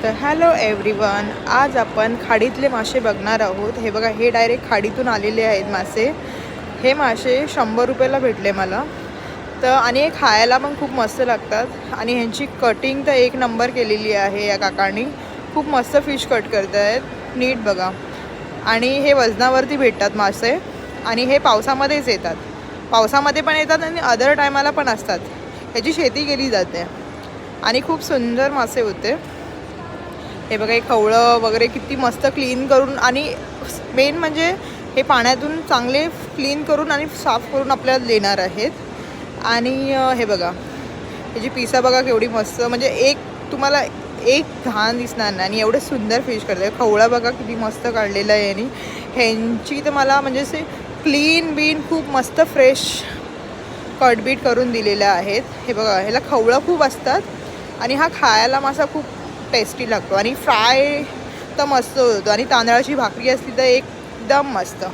तर hello everyone, आज आपण खाडीतले मासे बघणार आहोत। हे बघा, हे डायरेक्ट खाडीतून आलेले आहेत मासे। हे मासे 100 रुपयाला भेटले मला तर, आणि हे खायला पण खूप मस्त लागतात। आणि ह्यांची कटिंग तर एक नंबर केलेली आहे या काकांनी। खूप मस्त फिश कट करत आहेत, नीट बघा। आणि हे वजनावरती भेटतात मासे, आणि हे पावसामध्येच येतात, पावसामध्ये पण येतात आणि अदर टायमाला पण असतात। ह्याची शेती केली जाते आणि खूप सुंदर मासे होते। हे बघा, हे खवळं वगैरे किती मस्त क्लीन करून, आणि मेन म्हणजे हे पाण्यातून चांगले क्लीन करून आणि साफ करून आपल्याला देणार आहेत। आणि हे बघा, ह्याची पिसा बघा केवढी मस्त, म्हणजे एक तुम्हाला एक घाण दिसणार नाही, आणि एवढे सुंदर फिश करते। खवळा बघा किती मस्त काढलेला आहे यांनी। ह्यांची तर मला म्हणजे असे क्लीन बीन खूप मस्त फ्रेश कटबीट करून दिलेल्या आहेत। हे बघा, ह्याला खवळं खूप असतात, आणि हा खायला मासा खूप टेस्टी लागतो, आणि फ्राय तर मस्त होतो, आणि तांदळाची भाकरी असली तर एकदम मस्त।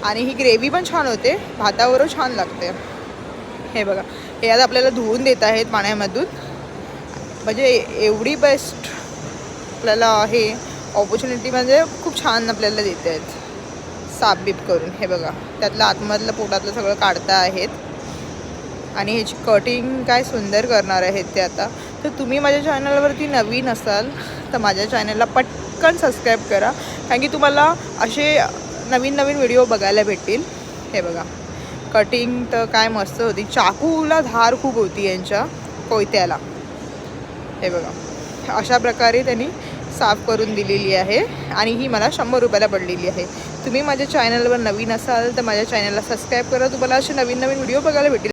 आणि ही ग्रेव्ही पण छान होते, भातावरच छान लागते। हे बघा, हे आता आपल्याला धुवून देत आहेत पाण्यामधून, म्हणजे एवढी बेस्ट आपल्याला हे ऑपॉर्च्युनिटी म्हणजे खूप छान आपल्याला देत आहेत साफबीप करून। हे बघा, त्यातलं आतमधलं पोटातलं सगळं काढता आहेत, आणि ह्याची कटिंग काय सुंदर करणार आहेत ते आता। तर तुम्ही माझ्या चॅनलवरती नवीन असाल तर माझ्या चॅनलला पटकन सबस्क्राईब करा, कारण की तुम्हाला असे नवीन नवीन व्हिडिओ बघायला भेटतील। हे बघा, कटिंग तर काय मस्त होती, चाकूला धार खूप होती यांच्या कोयत्याला। हे बघा, अशा प्रकारे त्यांनी साफ करून दिलेली आहे, आणि ही मला 100 रुपयाला पडलेली आहे। तुम्ही माझ्या चॅनलवर नवीन असाल तर माझ्या चॅनलला सबस्क्राईब करा, तुम्हाला असे नवीन नवीन व्हिडिओ बघायला भेटतील।